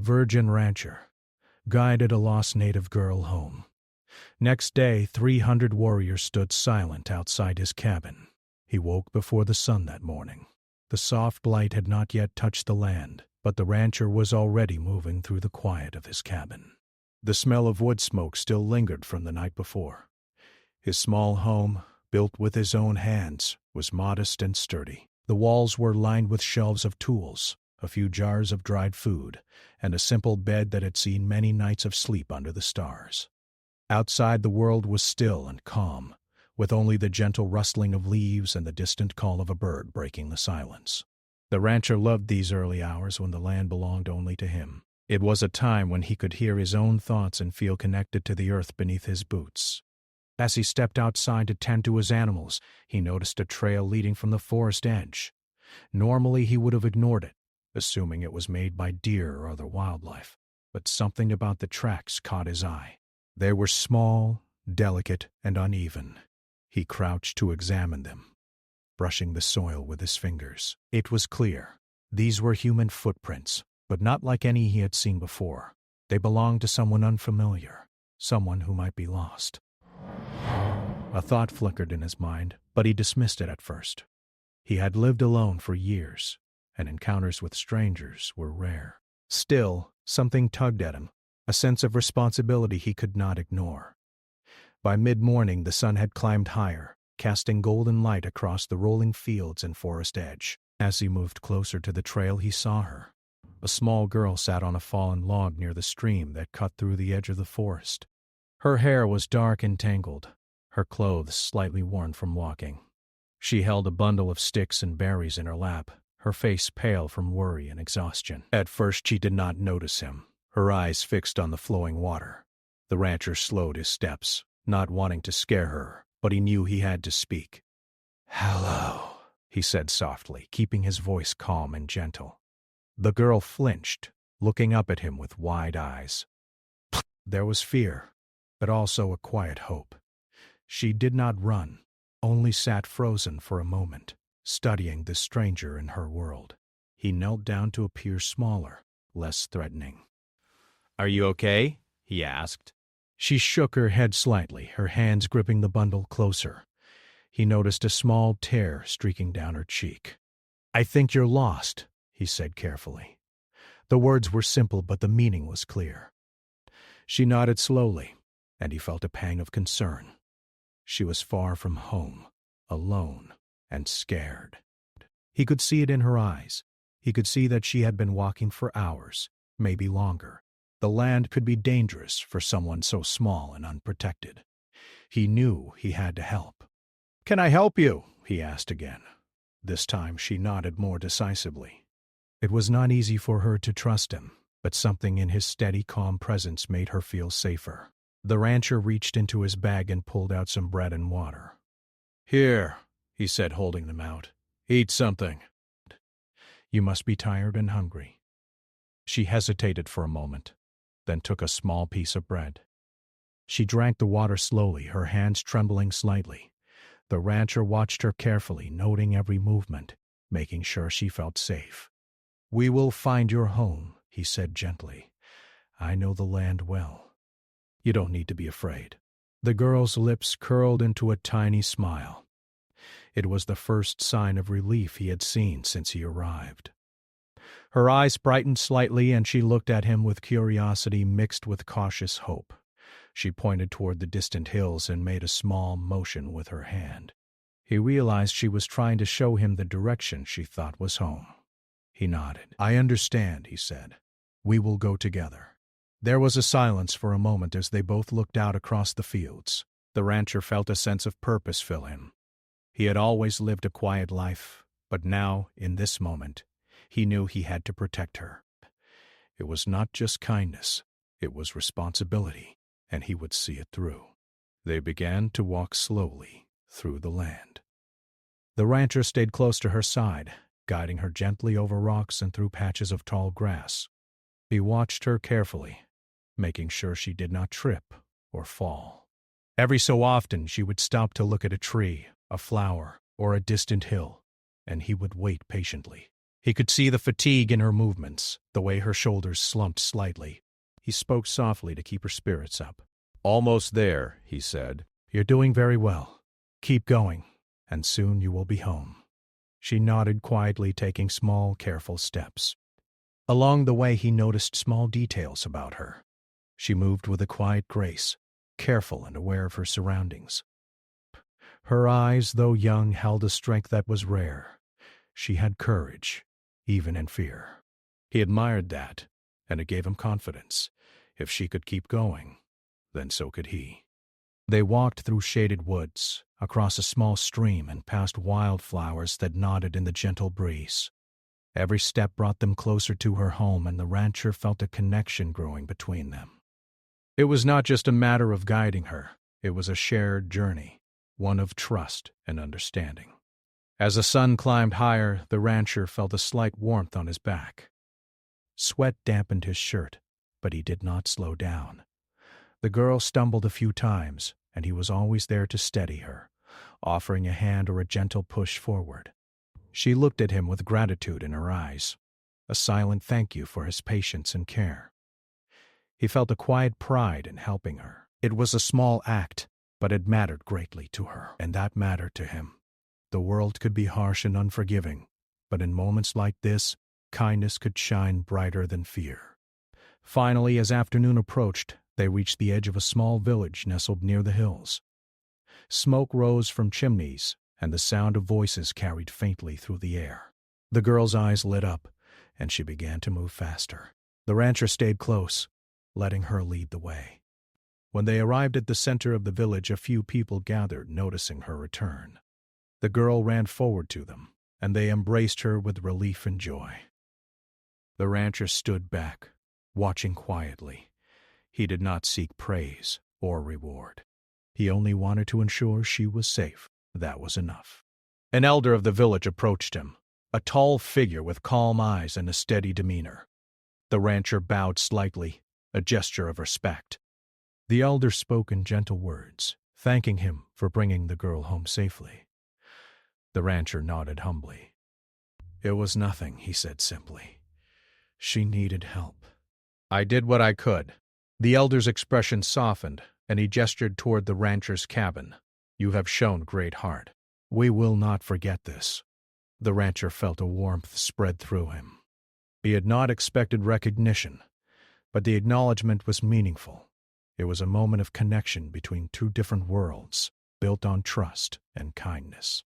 virgin rancher, guided a lost native girl home. Next day, 300 warriors stood silent outside his cabin. He woke before the sun that morning. The soft light had not yet touched the land, but the rancher was already moving through the quiet of his cabin. The smell of wood smoke still lingered from the night before. His small home, built with his own hands, was modest and sturdy. The walls were lined with shelves of tools, a few jars of dried food, and a simple bed that had seen many nights of sleep under the stars. Outside, the world was still and calm, with only the gentle rustling of leaves and the distant call of a bird breaking the silence. The rancher loved these early hours when the land belonged only to him. It was a time when he could hear his own thoughts and feel connected to the earth beneath his boots. As he stepped outside to tend to his animals, he noticed a trail leading from the forest edge. Normally he would have ignored it, assuming it was made by deer or other wildlife, but something about the tracks caught his eye. They were small, delicate, and uneven. He crouched to examine them, brushing the soil with his fingers. It was clear. These were human footprints, but not like any he had seen before. They belonged to someone unfamiliar, someone who might be lost. A thought flickered in his mind, but he dismissed it at first. He had lived alone for years, and encounters with strangers were rare. Still, something tugged at him, a sense of responsibility he could not ignore. By mid-morning, the sun had climbed higher, casting golden light across the rolling fields and forest edge. As he moved closer to the trail, he saw her. A small girl sat on a fallen log near the stream that cut through the edge of the forest. Her hair was dark and tangled, her clothes slightly worn from walking. She held a bundle of sticks and berries in her lap, her face pale from worry and exhaustion. At first she did not notice him, her eyes fixed on the flowing water. The rancher slowed his steps, not wanting to scare her, but he knew he had to speak. "Hello," he said softly, keeping his voice calm and gentle. The girl flinched, looking up at him with wide eyes. There was fear, but also a quiet hope. She did not run, only sat frozen for a moment, studying the stranger in her world. He knelt down to appear smaller, less threatening. "Are you okay?" he asked. She shook her head slightly, her hands gripping the bundle closer. He noticed a small tear streaking down her cheek. "I think you're lost," he said carefully. The words were simple, but the meaning was clear. She nodded slowly, and he felt a pang of concern. She was far from home, alone, and scared. He could see it in her eyes. He could see that she had been walking for hours, maybe longer. The land could be dangerous for someone so small and unprotected. He knew he had to help. "Can I help you?" he asked again. This time she nodded more decisively. It was not easy for her to trust him, but something in his steady, calm presence made her feel safer. The rancher reached into his bag and pulled out some bread and water. "Here," he said, holding them out. "Eat something." "You must be tired and hungry." She hesitated for a moment, then took a small piece of bread. She drank the water slowly, her hands trembling slightly. The rancher watched her carefully, noting every movement, making sure she felt safe. "We will find your home," he said gently. "I know the land well. You don't need to be afraid." The girl's lips curled into a tiny smile. It was the first sign of relief he had seen since he arrived. Her eyes brightened slightly, and she looked at him with curiosity mixed with cautious hope. She pointed toward the distant hills and made a small motion with her hand. He realized she was trying to show him the direction she thought was home. He nodded. "I understand," he said. "We will go together." There was a silence for a moment as they both looked out across the fields. The rancher felt a sense of purpose fill him. He had always lived a quiet life, but now, in this moment, he knew he had to protect her. It was not just kindness, it was responsibility, and he would see it through. They began to walk slowly through the land. The rancher stayed close to her side, guiding her gently over rocks and through patches of tall grass. He watched her carefully, making sure she did not trip or fall. Every so often she would stop to look at a tree, a flower, or a distant hill, and he would wait patiently. He could see the fatigue in her movements, the way her shoulders slumped slightly. He spoke softly to keep her spirits up. "Almost there," he said. "You're doing very well. Keep going, and soon you will be home." She nodded quietly, taking small, careful steps. Along the way he noticed small details about her. She moved with a quiet grace, careful and aware of her surroundings. Her eyes, though young, held a strength that was rare. She had courage, even in fear. He admired that, and it gave him confidence. If she could keep going, then so could he. They walked through shaded woods, across a small stream, and past wildflowers that nodded in the gentle breeze. Every step brought them closer to her home, and the rancher felt a connection growing between them. It was not just a matter of guiding her, it was a shared journey, one of trust and understanding. As the sun climbed higher, the rancher felt a slight warmth on his back. Sweat dampened his shirt, but he did not slow down. The girl stumbled a few times, and he was always there to steady her, offering a hand or a gentle push forward. She looked at him with gratitude in her eyes, a silent thank you for his patience and care. He felt a quiet pride in helping her. It was a small act, but it mattered greatly to her, and that mattered to him. The world could be harsh and unforgiving, but in moments like this, kindness could shine brighter than fear. Finally, as afternoon approached, they reached the edge of a small village nestled near the hills. Smoke rose from chimneys, and the sound of voices carried faintly through the air. The girl's eyes lit up, and she began to move faster. The rancher stayed close, letting her lead the way. When they arrived at the center of the village, a few people gathered, noticing her return. The girl ran forward to them, and they embraced her with relief and joy. The rancher stood back, watching quietly. He did not seek praise or reward. He only wanted to ensure she was safe. That was enough. An elder of the village approached him, a tall figure with calm eyes and a steady demeanor. The rancher bowed slightly, a gesture of respect. The elder spoke in gentle words, thanking him for bringing the girl home safely. The rancher nodded humbly. "It was nothing," he said simply. "She needed help." "I did what I could." The elder's expression softened, and he gestured toward the rancher's cabin. "You have shown great heart. We will not forget this." The rancher felt a warmth spread through him. He had not expected recognition, but the acknowledgement was meaningful. It was a moment of connection between two different worlds, built on trust and kindness.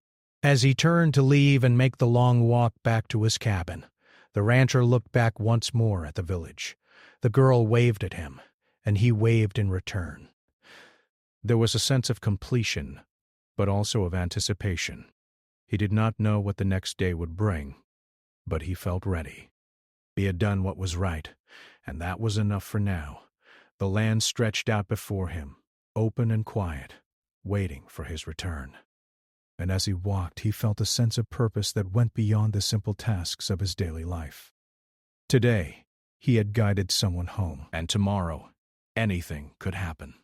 As he turned to leave and make the long walk back to his cabin, the rancher looked back once more at the village. The girl waved at him, and he waved in return. There was a sense of completion, but also of anticipation. He did not know what the next day would bring, but he felt ready. He had done what was right, and that was enough for now. The land stretched out before him, open and quiet, waiting for his return. And as he walked, he felt a sense of purpose that went beyond the simple tasks of his daily life. Today, he had guided someone home, and tomorrow, anything could happen.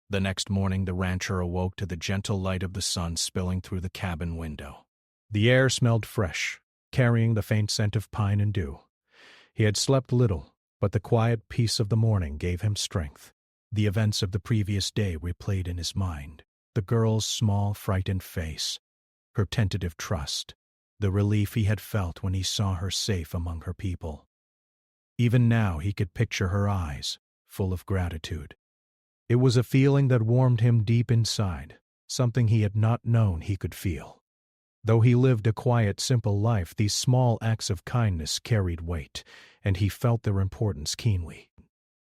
The next morning, the rancher awoke to the gentle light of the sun spilling through the cabin window. The air smelled fresh, carrying the faint scent of pine and dew. He had slept little, but the quiet peace of the morning gave him strength. The events of the previous day replayed in his mind. The girl's small, frightened face, her tentative trust, the relief he had felt when he saw her safe among her people. Even now he could picture her eyes, full of gratitude. It was a feeling that warmed him deep inside, something he had not known he could feel. Though he lived a quiet, simple life, these small acts of kindness carried weight, and he felt their importance keenly.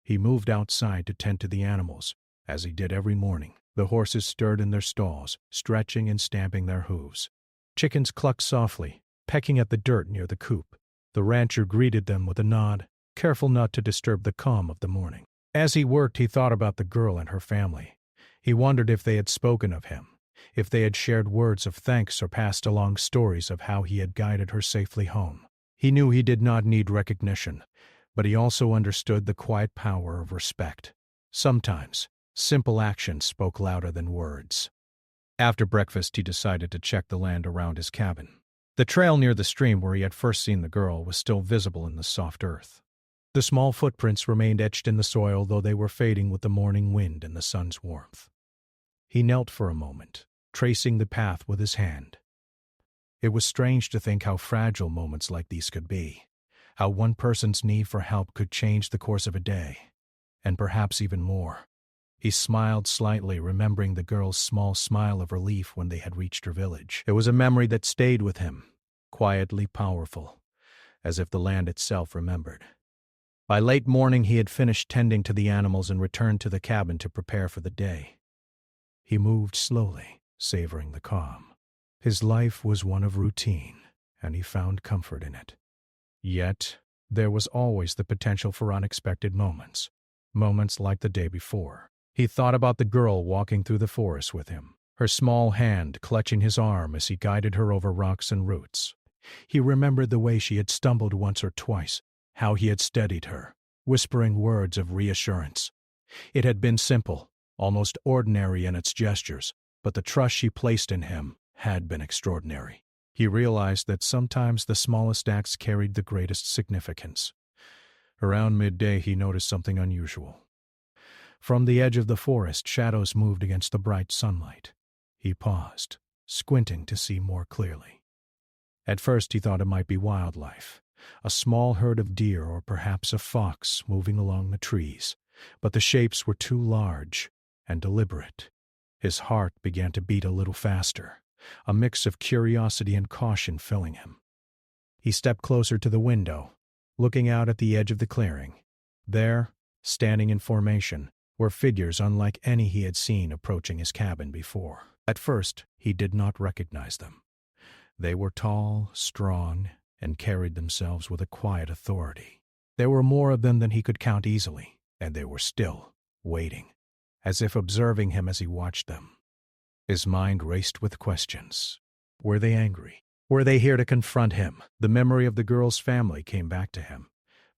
He moved outside to tend to the animals, as he did every morning. The horses stirred in their stalls, stretching and stamping their hooves. Chickens clucked softly, pecking at the dirt near the coop. The rancher greeted them with a nod, careful not to disturb the calm of the morning. As he worked, he thought about the girl and her family. He wondered if they had spoken of him, if they had shared words of thanks or passed along stories of how he had guided her safely home. He knew he did not need recognition, but he also understood the quiet power of respect. Sometimes, simple actions spoke louder than words. After breakfast, he decided to check the land around his cabin. The trail near the stream where he had first seen the girl was still visible in the soft earth. The small footprints remained etched in the soil, though they were fading with the morning wind and the sun's warmth. He knelt for a moment, tracing the path with his hand. It was strange to think how fragile moments like these could be, how one person's need for help could change the course of a day, and perhaps even more. He smiled slightly, remembering the girl's small smile of relief when they had reached her village. It was a memory that stayed with him, quietly powerful, as if the land itself remembered. By late morning he had finished tending to the animals and returned to the cabin to prepare for the day. He moved slowly, savoring the calm. His life was one of routine, and he found comfort in it. Yet, there was always the potential for unexpected moments like the day before. He thought about the girl walking through the forest with him, her small hand clutching his arm as he guided her over rocks and roots. He remembered the way she had stumbled once or twice, how he had steadied her, whispering words of reassurance. It had been simple, almost ordinary in its gestures, but the trust she placed in him had been extraordinary. He realized that sometimes the smallest acts carried the greatest significance. Around midday he noticed something unusual. From the edge of the forest, shadows moved against the bright sunlight. He paused, squinting to see more clearly. At first he thought it might be wildlife, a small herd of deer or perhaps a fox moving along the trees, but the shapes were too large and deliberate. His heart began to beat a little faster, a mix of curiosity and caution filling him. He stepped closer to the window, looking out at the edge of the clearing. There, standing in formation, were figures unlike any he had seen approaching his cabin before. At first, he did not recognize them. They were tall, strong, and carried themselves with a quiet authority. There were more of them than he could count easily, and they were still, waiting, as if observing him as he watched them. His mind raced with questions. Were they angry? Were they here to confront him? The memory of the girl's family came back to him.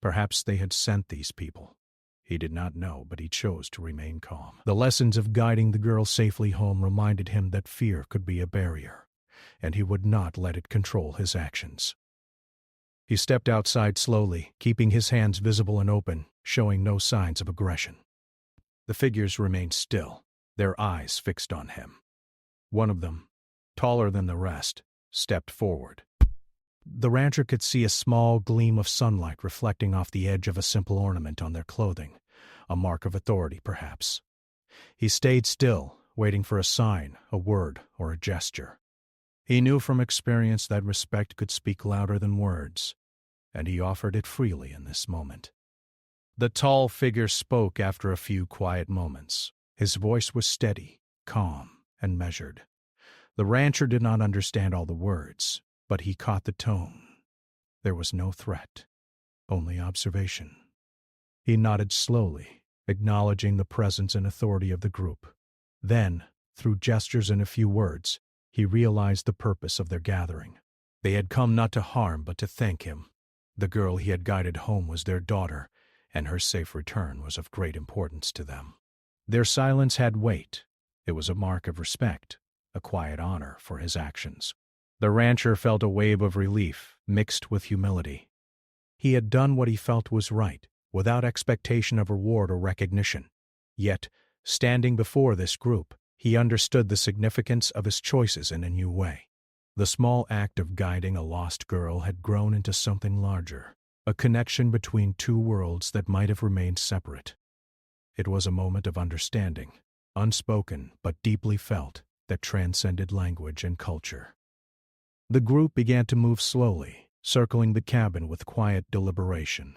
Perhaps they had sent these people. He did not know, but he chose to remain calm. The lessons of guiding the girl safely home reminded him that fear could be a barrier, and he would not let it control his actions. He stepped outside slowly, keeping his hands visible and open, showing no signs of aggression. The figures remained still, their eyes fixed on him. One of them, taller than the rest, stepped forward. The rancher could see a small gleam of sunlight reflecting off the edge of a simple ornament on their clothing, a mark of authority, perhaps. He stayed still, waiting for a sign, a word, or a gesture. He knew from experience that respect could speak louder than words, and he offered it freely in this moment. The tall figure spoke after a few quiet moments. His voice was steady, calm, and measured. The rancher did not understand all the words, but he caught the tone. There was no threat, only observation. He nodded slowly, acknowledging the presence and authority of the group. Then, through gestures and a few words, he realized the purpose of their gathering. They had come not to harm, but to thank him. The girl he had guided home was their daughter, and her safe return was of great importance to them. Their silence had weight. It was a mark of respect, a quiet honor for his actions. The rancher felt a wave of relief, mixed with humility. He had done what he felt was right, without expectation of reward or recognition. Yet, standing before this group, he understood the significance of his choices in a new way. The small act of guiding a lost girl had grown into something larger, a connection between two worlds that might have remained separate. It was a moment of understanding, unspoken but deeply felt, that transcended language and culture. The group began to move slowly, circling the cabin with quiet deliberation.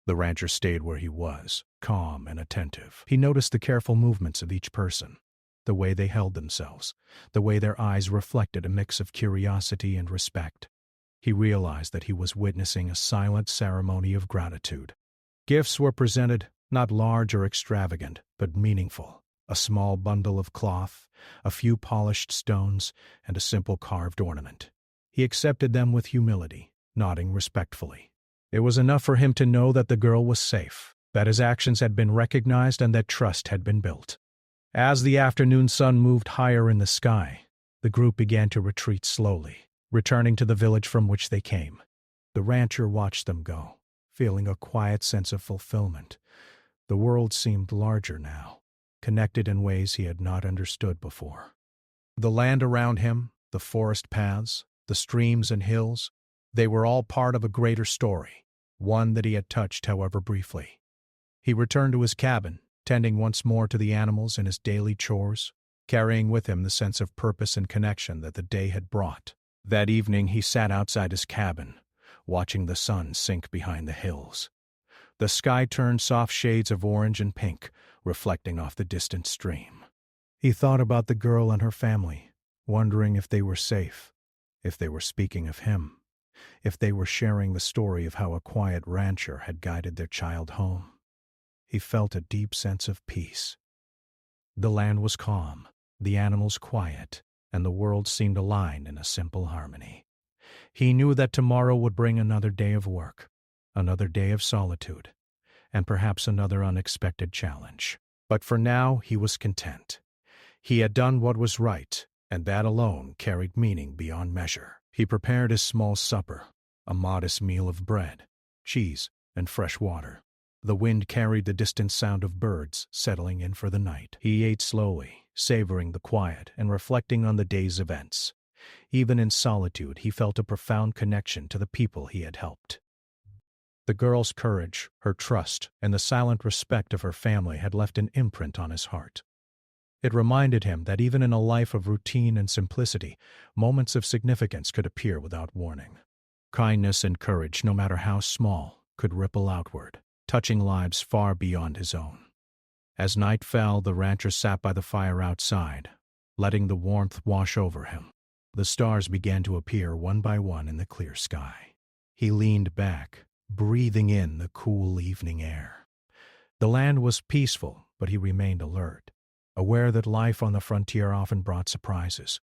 The rancher stayed where he was, calm and attentive. He noticed the careful movements of each person, the way they held themselves, the way their eyes reflected a mix of curiosity and respect. He realized that he was witnessing a silent ceremony of gratitude. Gifts were presented, not large or extravagant, but meaningful. A small bundle of cloth, a few polished stones, and a simple carved ornament. He accepted them with humility, nodding respectfully. It was enough for him to know that the girl was safe, that his actions had been recognized, and that trust had been built. As the afternoon sun moved higher in the sky, the group began to retreat slowly, returning to the village from which they came. The rancher watched them go, feeling a quiet sense of fulfillment. The world seemed larger now, connected in ways he had not understood before. The land around him, the forest paths, the streams and hills, they were all part of a greater story, one that he had touched however briefly. He returned to his cabin, tending once more to the animals in his daily chores, carrying with him the sense of purpose and connection that the day had brought. That evening he sat outside his cabin, watching the sun sink behind the hills. The sky turned soft shades of orange and pink, reflecting off the distant stream. He thought about the girl and her family, wondering if they were safe, if they were speaking of him, if they were sharing the story of how a quiet rancher had guided their child home. He felt a deep sense of peace. The land was calm, the animals quiet, and the world seemed aligned in a simple harmony. He knew that tomorrow would bring another day of work, another day of solitude, and perhaps another unexpected challenge. But for now he was content. He had done what was right, and that alone carried meaning beyond measure. He prepared his small supper, a modest meal of bread, cheese, and fresh water. The wind carried the distant sound of birds settling in for the night. He ate slowly, savoring the quiet and reflecting on the day's events. Even in solitude, he felt a profound connection to the people he had helped. The girl's courage, her trust, and the silent respect of her family had left an imprint on his heart. It reminded him that even in a life of routine and simplicity, moments of significance could appear without warning. Kindness and courage, no matter how small, could ripple outward, touching lives far beyond his own. As night fell, the rancher sat by the fire outside, letting the warmth wash over him. The stars began to appear one by one in the clear sky. He leaned back, breathing in the cool evening air. The land was peaceful, but he remained alert, aware that life on the frontier often brought surprises.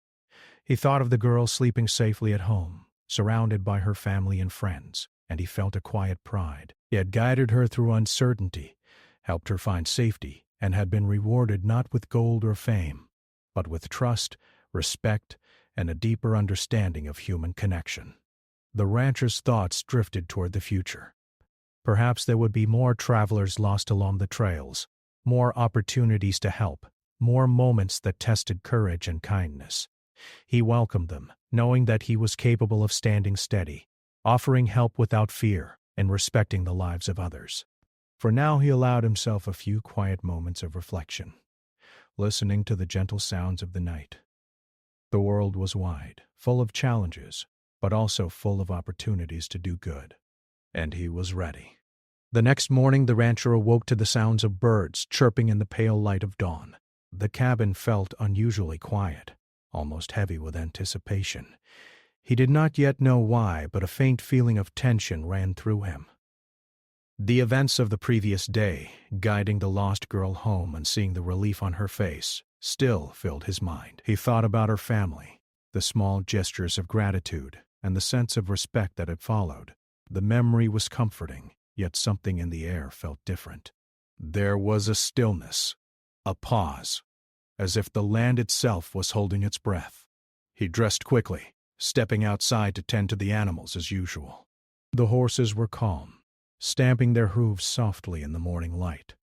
He thought of the girl sleeping safely at home, surrounded by her family and friends, and he felt a quiet pride. He had guided her through uncertainty, helped her find safety, and had been rewarded not with gold or fame, but with trust, respect, and a deeper understanding of human connection. The rancher's thoughts drifted toward the future. Perhaps there would be more travelers lost along the trails, more opportunities to help, more moments that tested courage and kindness. He welcomed them, knowing that he was capable of standing steady, offering help without fear, and respecting the lives of others. For now he allowed himself a few quiet moments of reflection, listening to the gentle sounds of the night. The world was wide, full of challenges, but also full of opportunities to do good. And he was ready. The next morning the rancher awoke to the sounds of birds chirping in the pale light of dawn. The cabin felt unusually quiet, almost heavy with anticipation. He did not yet know why, but a faint feeling of tension ran through him. The events of the previous day, guiding the lost girl home and seeing the relief on her face, still filled his mind. He thought about her family, the small gestures of gratitude, and the sense of respect that had followed. The memory was comforting, yet something in the air felt different. There was a stillness, a pause, as if the land itself was holding its breath. He dressed quickly, stepping outside to tend to the animals as usual. The horses were calm, stamping their hooves softly in the morning light.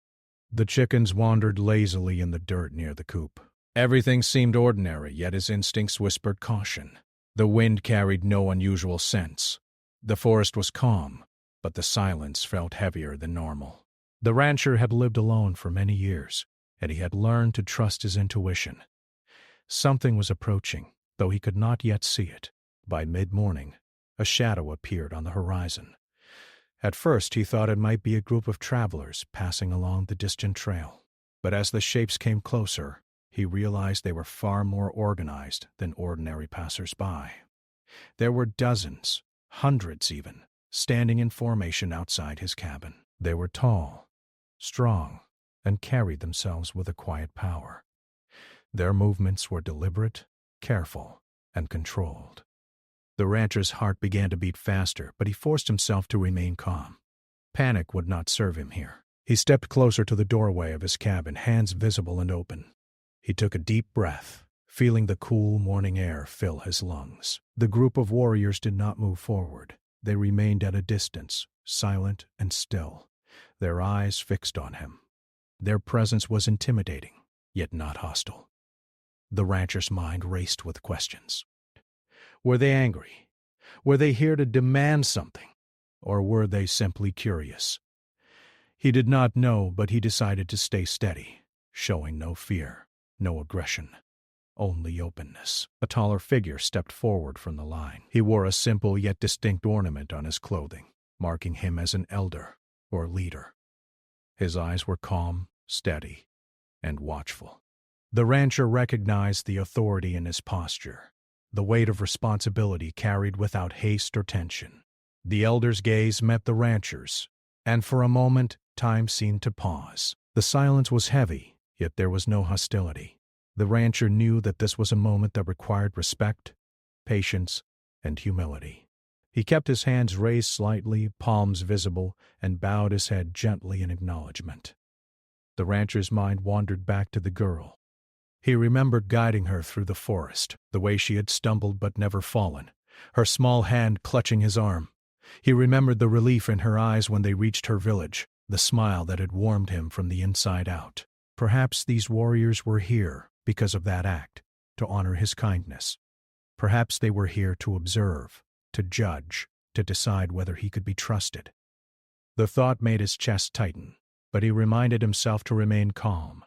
The chickens wandered lazily in the dirt near the coop. Everything seemed ordinary, yet his instincts whispered caution. The wind carried no unusual scents. The forest was calm, but the silence felt heavier than normal. The rancher had lived alone for many years, and he had learned to trust his intuition. Something was approaching, though he could not yet see it. By mid-morning, a shadow appeared on the horizon. At first he thought it might be a group of travelers passing along the distant trail, but as the shapes came closer, he realized they were far more organized than ordinary passers-by. There were dozens, hundreds even, standing in formation outside his cabin. They were tall, strong, and carried themselves with a quiet power. Their movements were deliberate, careful, and controlled. The rancher's heart began to beat faster, but he forced himself to remain calm. Panic would not serve him here. He stepped closer to the doorway of his cabin, hands visible and open. He took a deep breath, feeling the cool morning air fill his lungs. The group of warriors did not move forward. They remained at a distance, silent and still, their eyes fixed on him. Their presence was intimidating, yet not hostile. The rancher's mind raced with questions. Were they angry? Were they here to demand something? Or were they simply curious? He did not know, but he decided to stay steady, showing no fear, no aggression, only openness. A taller figure stepped forward from the line. He wore a simple yet distinct ornament on his clothing, marking him as an elder or leader. His eyes were calm, steady, and watchful. The rancher recognized the authority in his posture, the weight of responsibility carried without haste or tension. The elder's gaze met the rancher's, and for a moment time seemed to pause. The silence was heavy, yet there was no hostility. The rancher knew that this was a moment that required respect, patience, and humility. He kept his hands raised slightly, palms visible, and bowed his head gently in acknowledgement. The rancher's mind wandered back to the girl. He remembered guiding her through the forest, the way she had stumbled but never fallen, her small hand clutching his arm. He remembered the relief in her eyes when they reached her village, the smile that had warmed him from the inside out. Perhaps these warriors were here because of that act, to honor his kindness. Perhaps they were here to observe, to judge, to decide whether he could be trusted. The thought made his chest tighten, but he reminded himself to remain calm.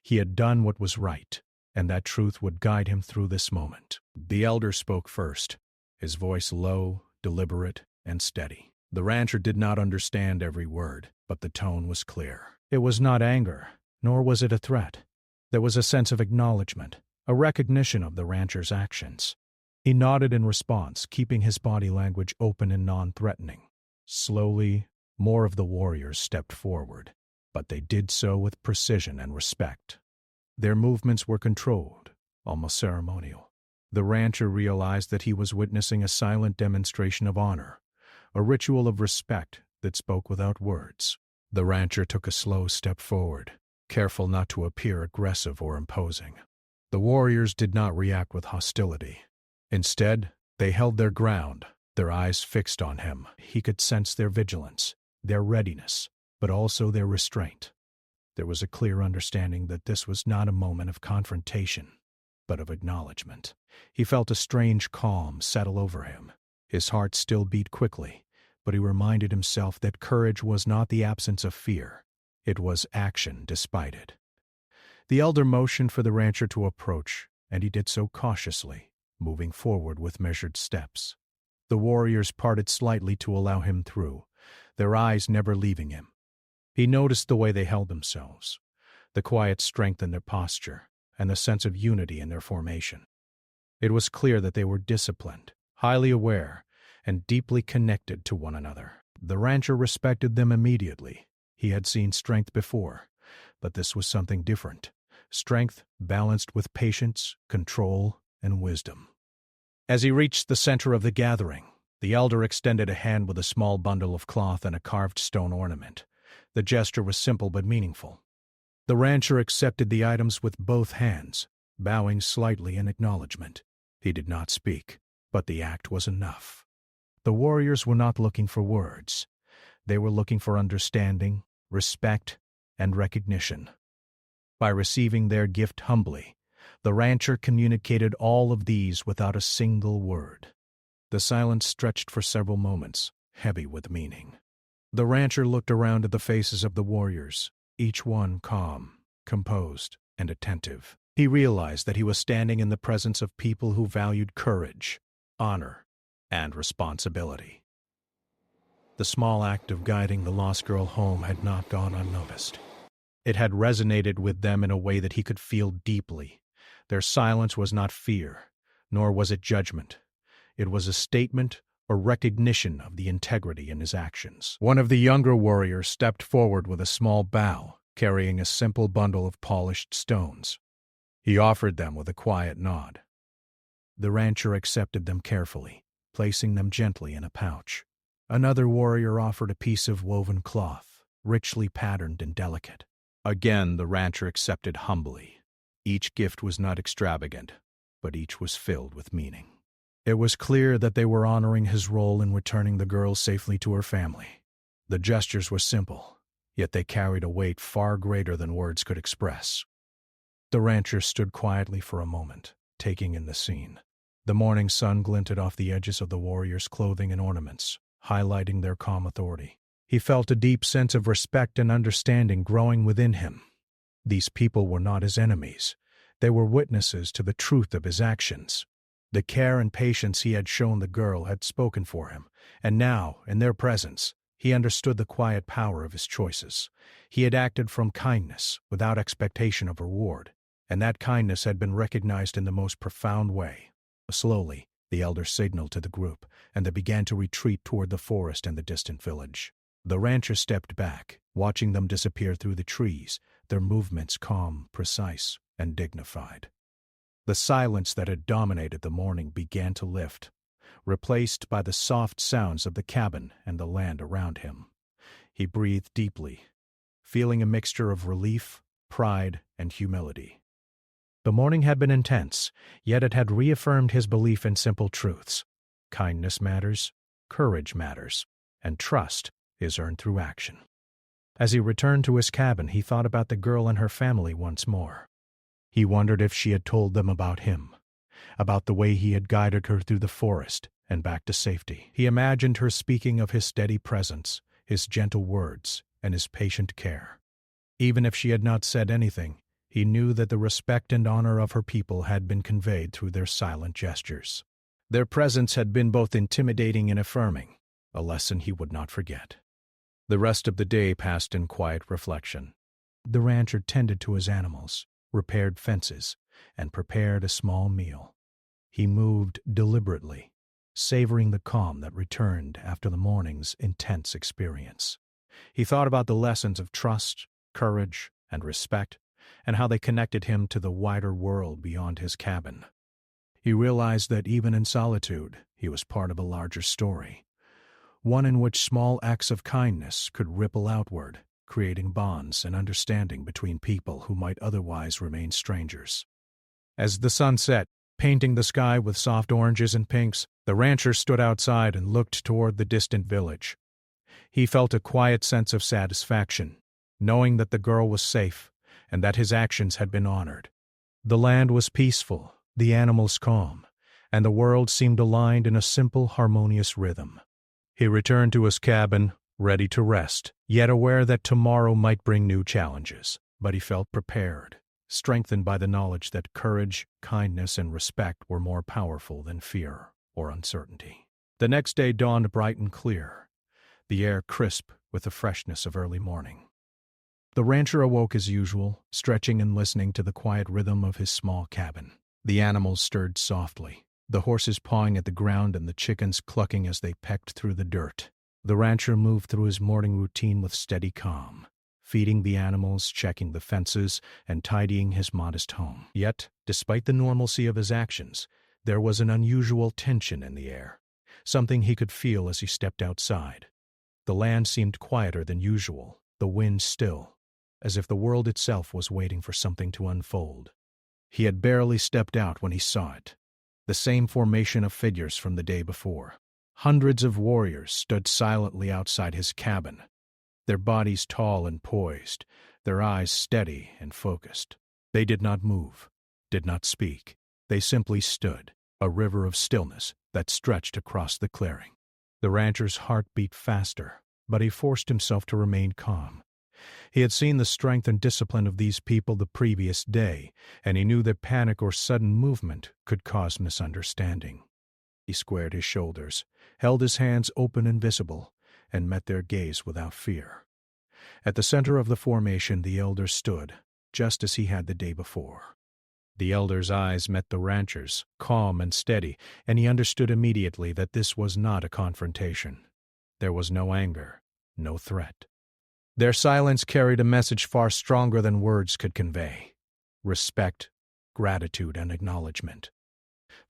He had done what was right, and that truth would guide him through this moment. The elder spoke first, his voice low, deliberate, and steady. The rancher did not understand every word, but the tone was clear. It was not anger, nor was it a threat. There was a sense of acknowledgement, a recognition of the rancher's actions. He nodded in response, keeping his body language open and non-threatening. Slowly, more of the warriors stepped forward, but they did so with precision and respect. Their movements were controlled, almost ceremonial. The rancher realized that he was witnessing a silent demonstration of honor, a ritual of respect that spoke without words. The rancher took a slow step forward, careful not to appear aggressive or imposing. The warriors did not react with hostility. Instead, they held their ground, their eyes fixed on him. He could sense their vigilance, their readiness, but also their restraint. There was a clear understanding that this was not a moment of confrontation, but of acknowledgement. He felt a strange calm settle over him. His heart still beat quickly, but he reminded himself that courage was not the absence of fear. It was action despite it. The elder motioned for the rancher to approach, and he did so cautiously, moving forward with measured steps. The warriors parted slightly to allow him through, their eyes never leaving him. He noticed the way they held themselves, the quiet strength in their posture, and the sense of unity in their formation. It was clear that they were disciplined, highly aware, and deeply connected to one another. The rancher respected them immediately. He had seen strength before, but this was something different. Strength balanced with patience, control, and wisdom. As he reached the center of the gathering, the elder extended a hand with a small bundle of cloth and a carved stone ornament. The gesture was simple but meaningful. The rancher accepted the items with both hands, bowing slightly in acknowledgement. He did not speak, but the act was enough. The warriors were not looking for words. They were looking for understanding, respect, and recognition. By receiving their gift humbly, the rancher communicated all of these without a single word. The silence stretched for several moments, heavy with meaning. The rancher looked around at the faces of the warriors, each one calm, composed, and attentive. He realized that he was standing in the presence of people who valued courage, honor, and responsibility. The small act of guiding the lost girl home had not gone unnoticed. It had resonated with them in a way that he could feel deeply. Their silence was not fear, nor was it judgment. It was a statement or recognition of the integrity in his actions. One of the younger warriors stepped forward with a small bow, carrying a simple bundle of polished stones. He offered them with a quiet nod. The rancher accepted them carefully, placing them gently in a pouch. Another warrior offered a piece of woven cloth, richly patterned and delicate. Again, the rancher accepted humbly. Each gift was not extravagant, but each was filled with meaning. It was clear that they were honoring his role in returning the girl safely to her family. The gestures were simple, yet they carried a weight far greater than words could express. The rancher stood quietly for a moment, taking in the scene. The morning sun glinted off the edges of the warriors' clothing and ornaments, highlighting their calm authority. He felt a deep sense of respect and understanding growing within him. These people were not his enemies. They were witnesses to the truth of his actions. The care and patience he had shown the girl had spoken for him, and now, in their presence, he understood the quiet power of his choices. He had acted from kindness, without expectation of reward, and that kindness had been recognized in the most profound way. Slowly, the elder signaled to the group, and they began to retreat toward the forest and the distant village. The rancher stepped back, watching them disappear through the trees, their movements calm, precise, and dignified. The silence that had dominated the morning began to lift, replaced by the soft sounds of the cabin and the land around him. He breathed deeply, feeling a mixture of relief, pride, and humility. The morning had been intense, yet it had reaffirmed his belief in simple truths. Kindness matters, courage matters, and trust is earned through action. As he returned to his cabin, he thought about the girl and her family once more. He wondered if she had told them about him, about the way he had guided her through the forest and back to safety. He imagined her speaking of his steady presence, his gentle words, and his patient care. Even if she had not said anything, he knew that the respect and honor of her people had been conveyed through their silent gestures. Their presence had been both intimidating and affirming, a lesson he would not forget. The rest of the day passed in quiet reflection. The rancher tended to his animals, repaired fences, and prepared a small meal. He moved deliberately, savoring the calm that returned after the morning's intense experience. He thought about the lessons of trust, courage, and respect, and how they connected him to the wider world beyond his cabin. He realized that even in solitude, he was part of a larger story, one in which small acts of kindness could ripple outward, creating bonds and understanding between people who might otherwise remain strangers. As the sun set, painting the sky with soft oranges and pinks, the rancher stood outside and looked toward the distant village. He felt a quiet sense of satisfaction, knowing that the girl was safe and that his actions had been honored. The land was peaceful, the animals calm, and the world seemed aligned in a simple, harmonious rhythm. He returned to his cabin, ready to rest, yet aware that tomorrow might bring new challenges. But he felt prepared, strengthened by the knowledge that courage, kindness, and respect were more powerful than fear or uncertainty. The next day dawned bright and clear, the air crisp with the freshness of early morning. The rancher awoke as usual, stretching and listening to the quiet rhythm of his small cabin. The animals stirred softly, the horses pawing at the ground and the chickens clucking as they pecked through the dirt. The rancher moved through his morning routine with steady calm, feeding the animals, checking the fences, and tidying his modest home. Yet, despite the normalcy of his actions, there was an unusual tension in the air, something he could feel as he stepped outside. The land seemed quieter than usual, the wind still, as if the world itself was waiting for something to unfold. He had barely stepped out when he saw it. The same formation of figures from the day before. Hundreds of warriors stood silently outside his cabin, their bodies tall and poised, their eyes steady and focused. They did not move, did not speak. They simply stood, a river of stillness that stretched across the clearing. The rancher's heart beat faster, but he forced himself to remain calm. He had seen the strength and discipline of these people the previous day, and he knew that panic or sudden movement could cause misunderstanding. He squared his shoulders, held his hands open and visible, and met their gaze without fear. At the center of the formation, the elder stood, just as he had the day before. The elder's eyes met the rancher's, calm and steady, and he understood immediately that this was not a confrontation. There was no anger, no threat. Their silence carried a message far stronger than words could convey: respect, gratitude, and acknowledgement.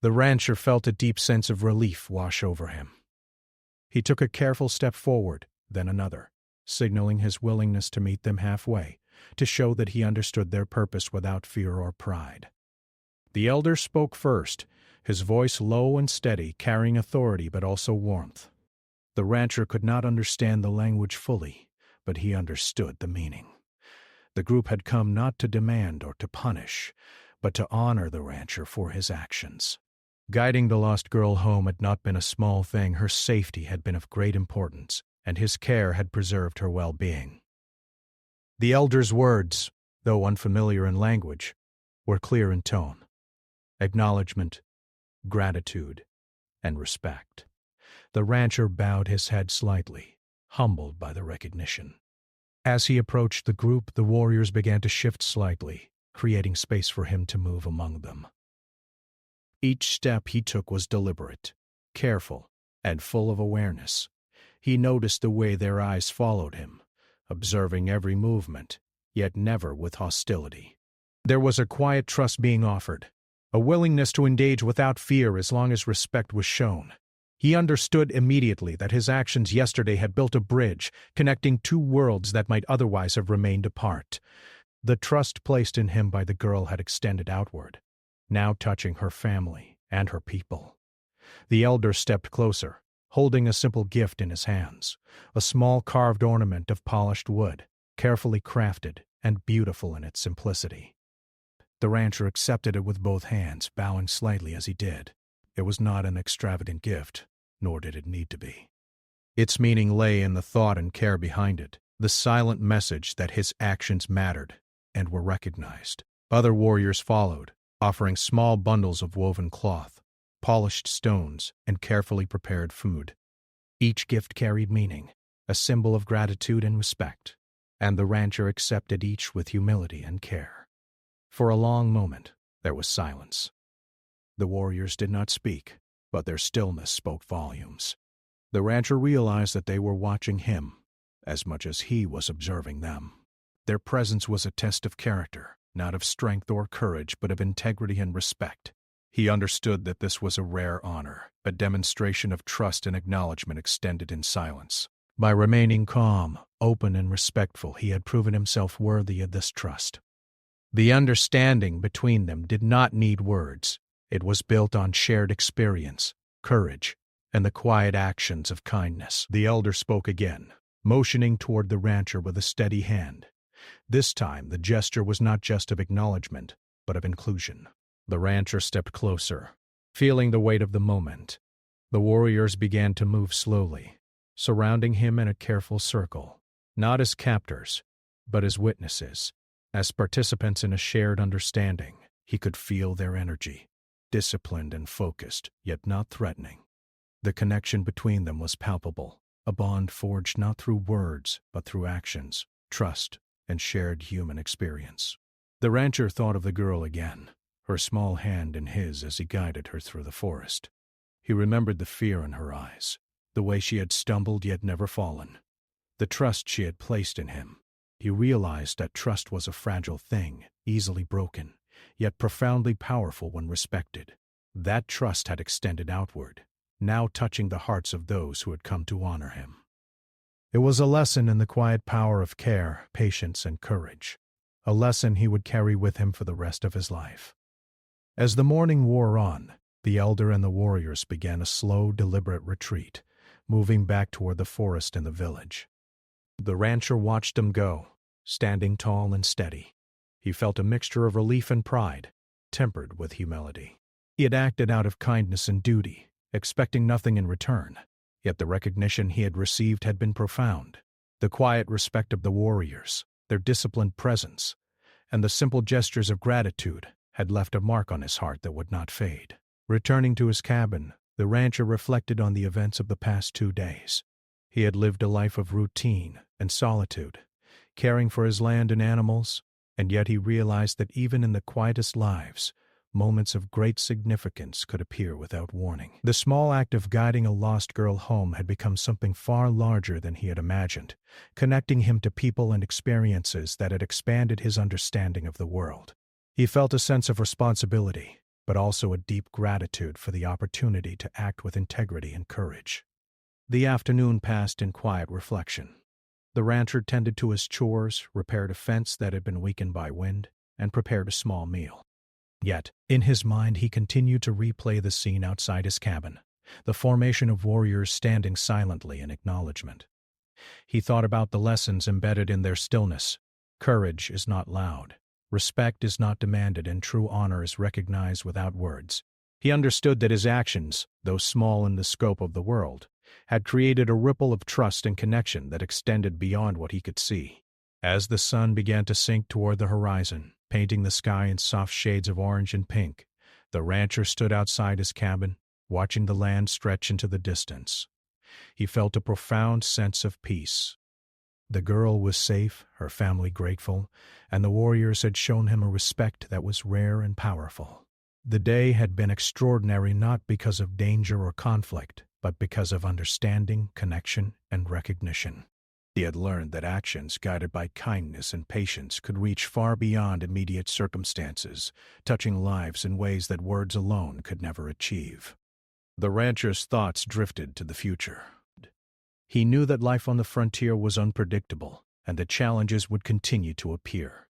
The rancher felt a deep sense of relief wash over him. He took a careful step forward, then another, signaling his willingness to meet them halfway, to show that he understood their purpose without fear or pride. The elder spoke first, his voice low and steady, carrying authority but also warmth. The rancher could not understand the language fully, but he understood the meaning. The group had come not to demand or to punish, but to honor the rancher for his actions. Guiding the lost girl home had not been a small thing. Her safety had been of great importance, and his care had preserved her well-being. The elder's words, though unfamiliar in language, were clear in tone. Acknowledgement, gratitude, and respect. The rancher bowed his head slightly, humbled by the recognition. As he approached the group, the warriors began to shift slightly, creating space for him to move among them. Each step he took was deliberate, careful, and full of awareness. He noticed the way their eyes followed him, observing every movement, yet never with hostility. There was a quiet trust being offered, a willingness to engage without fear as long as respect was shown. He understood immediately that his actions yesterday had built a bridge connecting two worlds that might otherwise have remained apart. The trust placed in him by the girl had extended outward, now touching her family and her people. The elder stepped closer, holding a simple gift in his hands, a small carved ornament of polished wood, carefully crafted and beautiful in its simplicity. The rancher accepted it with both hands, bowing slightly as he did. It was not an extravagant gift, nor did it need to be. Its meaning lay in the thought and care behind it, the silent message that his actions mattered and were recognized. Other warriors followed, offering small bundles of woven cloth, polished stones, and carefully prepared food. Each gift carried meaning, a symbol of gratitude and respect, and the rancher accepted each with humility and care. For a long moment, there was silence. The warriors did not speak, but their stillness spoke volumes. The rancher realized that they were watching him as much as he was observing them. Their presence was a test of character, not of strength or courage, but of integrity and respect. He understood that this was a rare honor, a demonstration of trust and acknowledgement extended in silence. By remaining calm, open, and respectful, he had proven himself worthy of this trust. The understanding between them did not need words. It was built on shared experience, courage, and the quiet actions of kindness. The elder spoke again, motioning toward the rancher with a steady hand. This time, the gesture was not just of acknowledgement, but of inclusion. The rancher stepped closer, feeling the weight of the moment. The warriors began to move slowly, surrounding him in a careful circle, not as captors, but as witnesses, as participants in a shared understanding. He could feel their energy, disciplined and focused, yet not threatening. The connection between them was palpable, a bond forged not through words, but through actions, trust, and shared human experience. The rancher thought of the girl again, her small hand in his as he guided her through the forest. He remembered the fear in her eyes, the way she had stumbled yet never fallen, the trust she had placed in him. He realized that trust was a fragile thing, easily broken, yet profoundly powerful when respected. That trust had extended outward, now touching the hearts of those who had come to honor him. It was a lesson in the quiet power of care, patience, and courage, a lesson he would carry with him for the rest of his life. As the morning wore on, the elder and the warriors began a slow, deliberate retreat, moving back toward the forest and the village. The rancher watched them go, standing tall and steady. He felt a mixture of relief and pride, tempered with humility. He had acted out of kindness and duty, expecting nothing in return, yet the recognition he had received had been profound. The quiet respect of the warriors, their disciplined presence, and the simple gestures of gratitude had left a mark on his heart that would not fade. Returning to his cabin, the rancher reflected on the events of the past 2 days. He had lived a life of routine and solitude, caring for his land and animals, and yet he realized that even in the quietest lives, moments of great significance could appear without warning. The small act of guiding a lost girl home had become something far larger than he had imagined, connecting him to people and experiences that had expanded his understanding of the world. He felt a sense of responsibility, but also a deep gratitude for the opportunity to act with integrity and courage. The afternoon passed in quiet reflection. The rancher tended to his chores, repaired a fence that had been weakened by wind, and prepared a small meal. Yet, in his mind he continued to replay the scene outside his cabin, the formation of warriors standing silently in acknowledgement. He thought about the lessons embedded in their stillness. Courage is not loud. Respect is not demanded, and true honor is recognized without words. He understood that his actions, though small in the scope of the world, had created a ripple of trust and connection that extended beyond what he could see. As the sun began to sink toward the horizon, painting the sky in soft shades of orange and pink, the rancher stood outside his cabin, watching the land stretch into the distance. He felt a profound sense of peace. The girl was safe, her family grateful, and the warriors had shown him a respect that was rare and powerful. The day had been extraordinary not because of danger or conflict, but because of understanding, connection, and recognition. He had learned that actions guided by kindness and patience could reach far beyond immediate circumstances, touching lives in ways that words alone could never achieve. The rancher's thoughts drifted to the future. He knew that life on the frontier was unpredictable, and that challenges would continue to appear.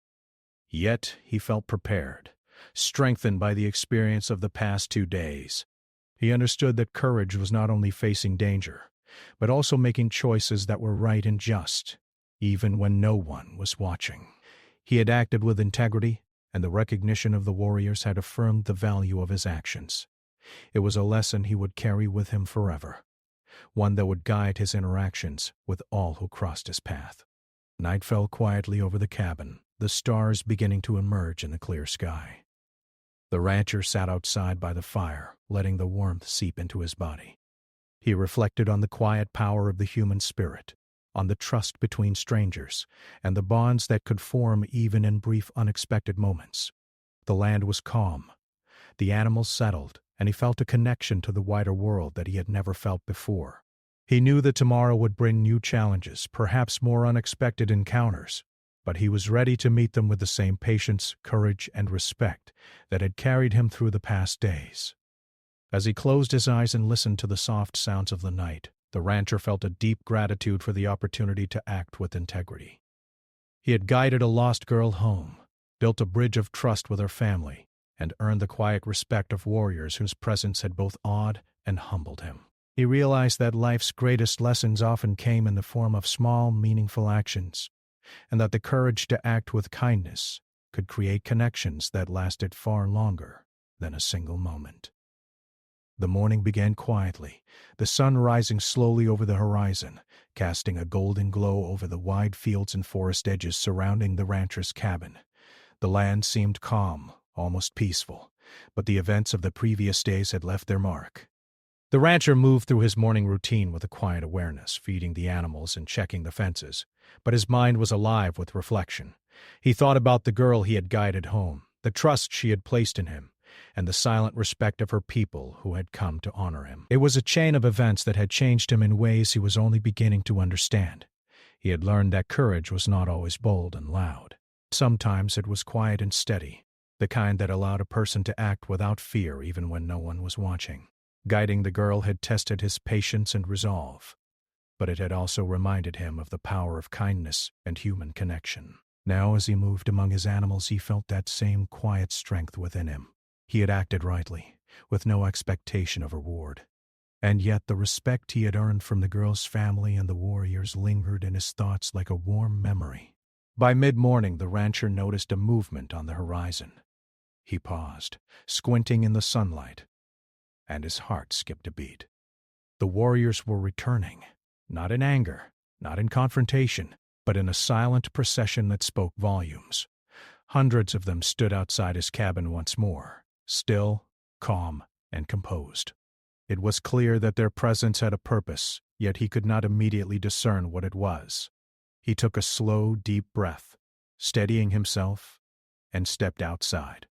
Yet he felt prepared, strengthened by the experience of the past 2 days. He understood that courage was not only facing danger, but also making choices that were right and just, even when no one was watching. He had acted with integrity, and the recognition of the warriors had affirmed the value of his actions. It was a lesson he would carry with him forever, one that would guide his interactions with all who crossed his path. Night fell quietly over the cabin, the stars beginning to emerge in the clear sky. The rancher sat outside by the fire, letting the warmth seep into his body. He reflected on the quiet power of the human spirit, on the trust between strangers, and the bonds that could form even in brief, unexpected moments. The land was calm, the animals settled, and he felt a connection to the wider world that he had never felt before. He knew that tomorrow would bring new challenges, perhaps more unexpected encounters, but he was ready to meet them with the same patience, courage, and respect that had carried him through the past days. As he closed his eyes and listened to the soft sounds of the night, the rancher felt a deep gratitude for the opportunity to act with integrity. He had guided a lost girl home, built a bridge of trust with her family, and earned the quiet respect of warriors whose presence had both awed and humbled him. He realized that life's greatest lessons often came in the form of small, meaningful actions, and that the courage to act with kindness could create connections that lasted far longer than a single moment. The morning began quietly, the sun rising slowly over the horizon, casting a golden glow over the wide fields and forest edges surrounding the rancher's cabin. The land seemed calm, almost peaceful, but the events of the previous days had left their mark. The rancher moved through his morning routine with a quiet awareness, feeding the animals and checking the fences, but his mind was alive with reflection. He thought about the girl he had guided home, the trust she had placed in him, and the silent respect of her people who had come to honor him. It was a chain of events that had changed him in ways he was only beginning to understand. He had learned that courage was not always bold and loud. Sometimes it was quiet and steady, the kind that allowed a person to act without fear even when no one was watching. Guiding the girl had tested his patience and resolve, but it had also reminded him of the power of kindness and human connection. Now, as he moved among his animals, he felt that same quiet strength within him. He had acted rightly, with no expectation of reward. And yet the respect he had earned from the girl's family and the warriors lingered in his thoughts like a warm memory. By mid-morning, the rancher noticed a movement on the horizon. He paused, squinting in the sunlight, and his heart skipped a beat. The warriors were returning, not in anger, not in confrontation, but in a silent procession that spoke volumes. Hundreds of them stood outside his cabin once more, still, calm, and composed. It was clear that their presence had a purpose, yet he could not immediately discern what it was. He took a slow, deep breath, steadying himself, and stepped outside.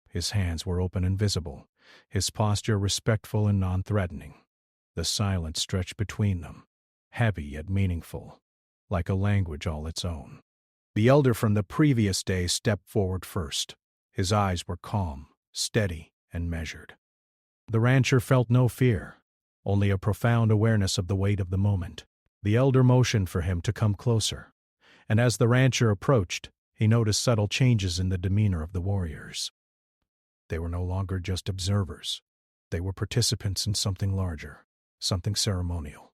His hands were open and visible, his posture respectful and non-threatening. The silence stretched between them, heavy yet meaningful, like a language all its own. The elder from the previous day stepped forward first. His eyes were calm, steady, and measured. The rancher felt no fear, only a profound awareness of the weight of the moment. The elder motioned for him to come closer, and as the rancher approached, he noticed subtle changes in the demeanor of the warriors. They were no longer just observers. They were participants in something larger, something ceremonial.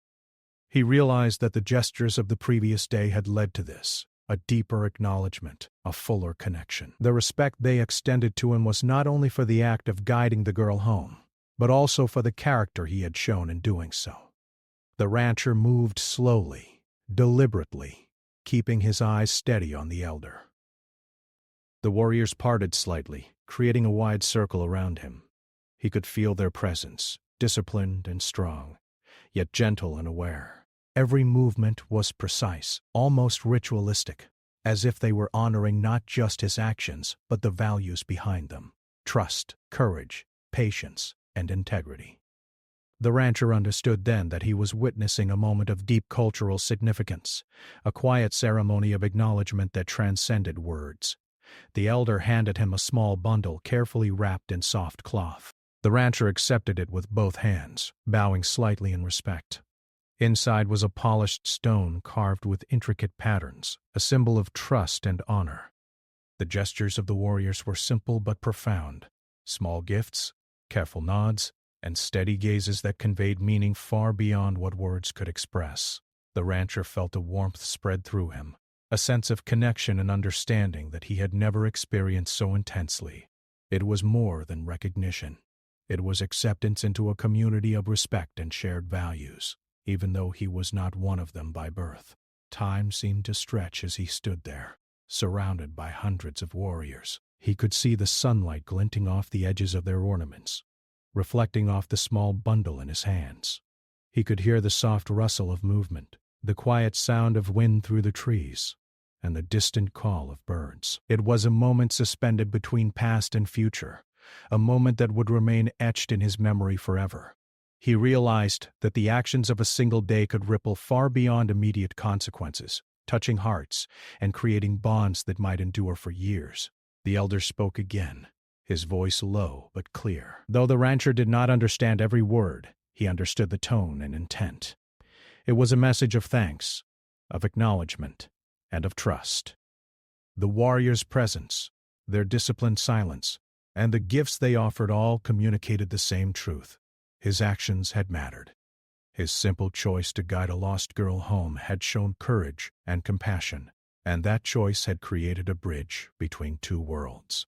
He realized that the gestures of the previous day had led to this, a deeper acknowledgement, a fuller connection. The respect they extended to him was not only for the act of guiding the girl home, but also for the character he had shown in doing so. The rancher moved slowly, deliberately, keeping his eyes steady on the elder. The warriors parted slightly, creating a wide circle around him. He could feel their presence, disciplined and strong, yet gentle and aware. Every movement was precise, almost ritualistic, as if they were honoring not just his actions, but the values behind them: trust, courage, patience, and integrity. The rancher understood then that he was witnessing a moment of deep cultural significance, a quiet ceremony of acknowledgement that transcended words. The elder handed him a small bundle carefully wrapped in soft cloth. The rancher accepted it with both hands, bowing slightly in respect. Inside was a polished stone carved with intricate patterns, a symbol of trust and honor. The gestures of the warriors were simple but profound: small gifts, careful nods, and steady gazes that conveyed meaning far beyond what words could express. The rancher felt a warmth spread through him, a sense of connection and understanding that he had never experienced so intensely. It was more than recognition. It was acceptance into a community of respect and shared values, even though he was not one of them by birth. Time seemed to stretch as he stood there, surrounded by hundreds of warriors. He could see the sunlight glinting off the edges of their ornaments, reflecting off the small bundle in his hands. He could hear the soft rustle of movement, the quiet sound of wind through the trees, and the distant call of birds. It was a moment suspended between past and future, a moment that would remain etched in his memory forever. He realized that the actions of a single day could ripple far beyond immediate consequences, touching hearts and creating bonds that might endure for years. The elder spoke again, his voice low but clear. Though the rancher did not understand every word, he understood the tone and intent. It was a message of thanks, of acknowledgement, and of trust. The warriors' presence, their disciplined silence, and the gifts they offered all communicated the same truth. His actions had mattered. His simple choice to guide a lost girl home had shown courage and compassion, and that choice had created a bridge between two worlds.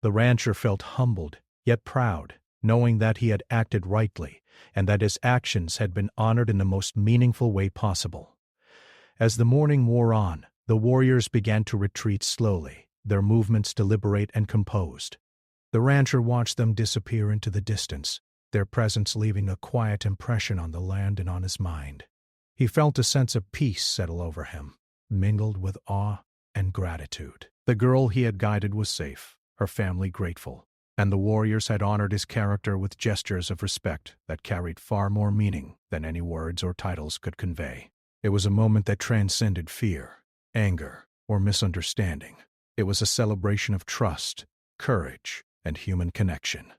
The rancher felt humbled, yet proud, knowing that he had acted rightly, and that his actions had been honored in the most meaningful way possible. As the morning wore on, the warriors began to retreat slowly, their movements deliberate and composed. The rancher watched them disappear into the distance, their presence leaving a quiet impression on the land and on his mind. He felt a sense of peace settle over him, mingled with awe and gratitude. The girl he had guided was safe, her family grateful, and the warriors had honored his character with gestures of respect that carried far more meaning than any words or titles could convey. It was a moment that transcended fear, anger, or misunderstanding. It was a celebration of trust, courage, and human connection.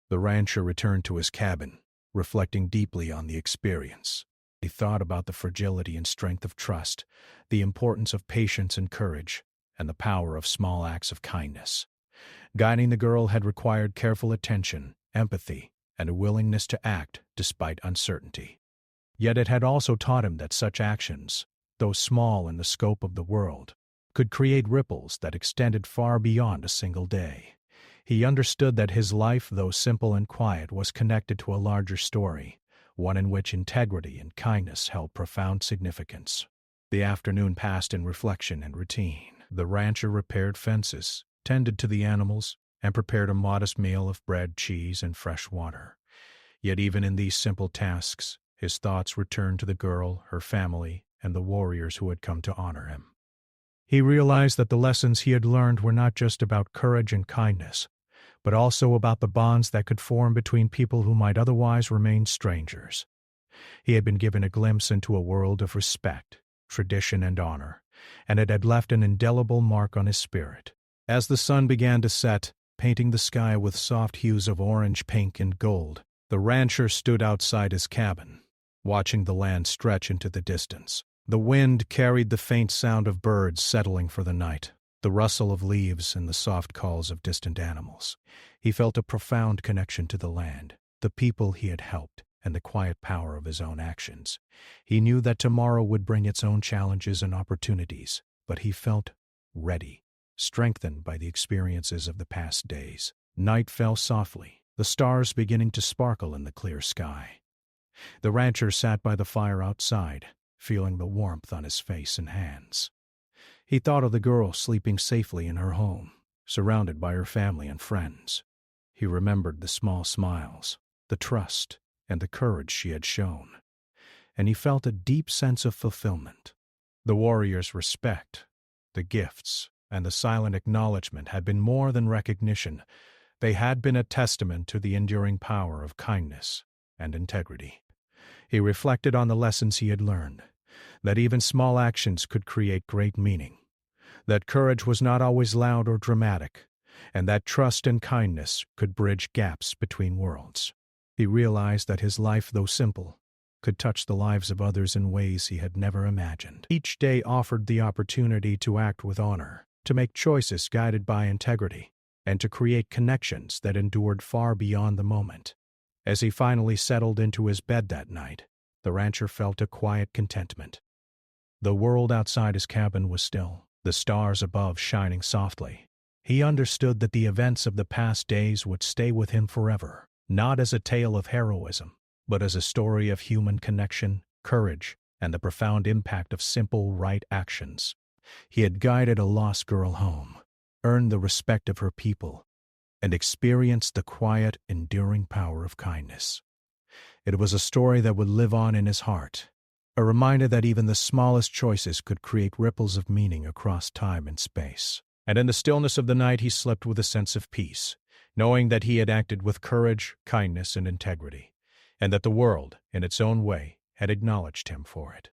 The rancher returned to his cabin, reflecting deeply on the experience. He thought about the fragility and strength of trust, the importance of patience and courage, and the power of small acts of kindness. Guiding the girl had required careful attention, empathy, and a willingness to act despite uncertainty. Yet it had also taught him that such actions, though small in the scope of the world, could create ripples that extended far beyond a single day. He understood that his life, though simple and quiet, was connected to a larger story, one in which integrity and kindness held profound significance. The afternoon passed in reflection and routine. The rancher repaired fences, tended to the animals, and prepared a modest meal of bread, cheese, and fresh water. Yet even in these simple tasks, his thoughts returned to the girl, her family, and the warriors who had come to honor him. He realized that the lessons he had learned were not just about courage and kindness, but also about the bonds that could form between people who might otherwise remain strangers. He had been given a glimpse into a world of respect, tradition, and honor, and it had left an indelible mark on his spirit. As the sun began to set, painting the sky with soft hues of orange, pink, and gold, the rancher stood outside his cabin, watching the land stretch into the distance. The wind carried the faint sound of birds settling for the night, the rustle of leaves and the soft calls of distant animals. He felt a profound connection to the land, the people he had helped, and the quiet power of his own actions. He knew that tomorrow would bring its own challenges and opportunities, but he felt ready, strengthened by the experiences of the past days. Night fell softly, the stars beginning to sparkle in the clear sky. The rancher sat by the fire outside, feeling the warmth on his face and hands. He thought of the girl sleeping safely in her home, surrounded by her family and friends. He remembered the small smiles, the trust, and the courage she had shown, and he felt a deep sense of fulfillment. The warrior's respect, the gifts, and the silent acknowledgement had been more than recognition. They had been a testament to the enduring power of kindness and integrity. He reflected on the lessons he had learned, that even small actions could create great meaning, that courage was not always loud or dramatic, and that trust and kindness could bridge gaps between worlds. He realized that his life, though simple, could touch the lives of others in ways he had never imagined. Each day offered the opportunity to act with honor, to make choices guided by integrity, and to create connections that endured far beyond the moment. As he finally settled into his bed that night, the rancher felt a quiet contentment. The world outside his cabin was still, the stars above shining softly. He understood that the events of the past days would stay with him forever, not as a tale of heroism, but as a story of human connection, courage, and the profound impact of simple, right actions. He had guided a lost girl home, earned the respect of her people, and experienced the quiet, enduring power of kindness. It was a story that would live on in his heart, a reminder that even the smallest choices could create ripples of meaning across time and space. And in the stillness of the night he slept with a sense of peace, knowing that he had acted with courage, kindness, and integrity, and that the world, in its own way, had acknowledged him for it.